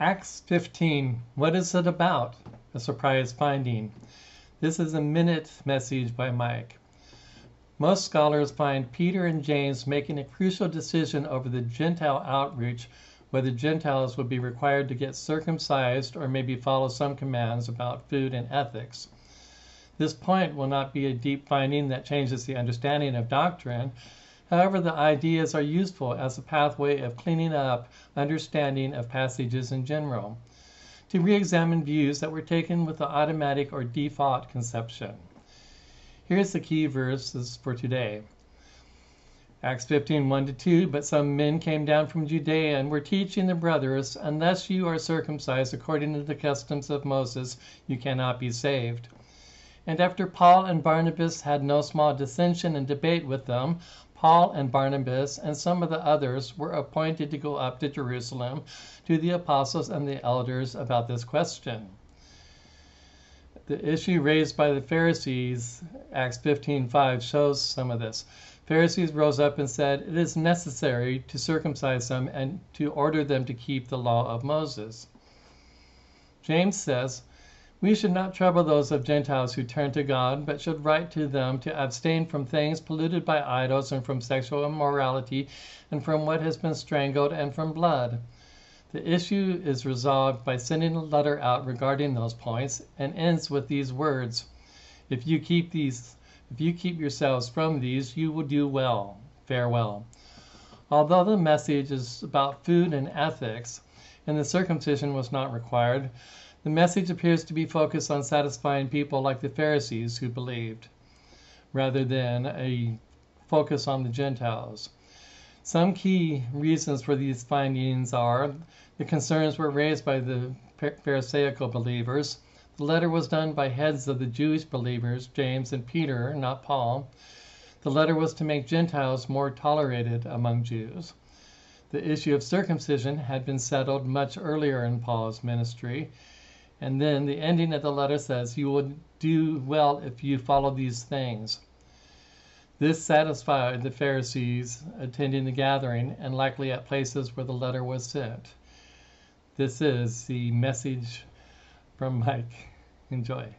Acts 15, what is it about? A surprise finding. This is a minute message by Mike. Most scholars find Peter and James making a crucial decision over the Gentile outreach, whether Gentiles would be required to get circumcised or maybe follow some commands about food and ethics. This point will not be a deep finding that changes the understanding of doctrine. However, the ideas are useful as a pathway of cleaning up understanding of passages in general, to re-examine views that were taken with the automatic or default conception. Here's the key verses for today. Acts 15, 1-2, but some men came down from Judea and were teaching the brothers, unless you are circumcised according to the customs of Moses, you cannot be saved. And after Paul and Barnabas had no small dissension and debate with them, Paul and Barnabas and some of the others were appointed to go up to Jerusalem to the apostles and the elders about this question. The issue raised by the Pharisees, Acts 15:5, shows some of this. Pharisees rose up and said, it is necessary to circumcise them and to order them to keep the law of Moses. James says, we should not trouble those of Gentiles who turn to God, but should write to them to abstain from things polluted by idols and from sexual immorality and from what has been strangled and from blood. The issue is resolved by sending a letter out regarding those points and ends with these words, if you keep yourselves from these, you will do well. Farewell. Although the message is about food and ethics, and the circumcision was not required, the message appears to be focused on satisfying people like the Pharisees who believed, rather than a focus on the Gentiles. Some key reasons for these findings are the concerns were raised by the Pharisaical believers. The letter was done by heads of the Jewish believers, James and Peter, not Paul. The letter was to make Gentiles more tolerated among Jews. The issue of circumcision had been settled much earlier in Paul's ministry. And then the ending of the letter says, you will do well if you follow these things. This satisfied the Pharisees attending the gathering and likely at places where the letter was sent. This is the message from Mike. Enjoy.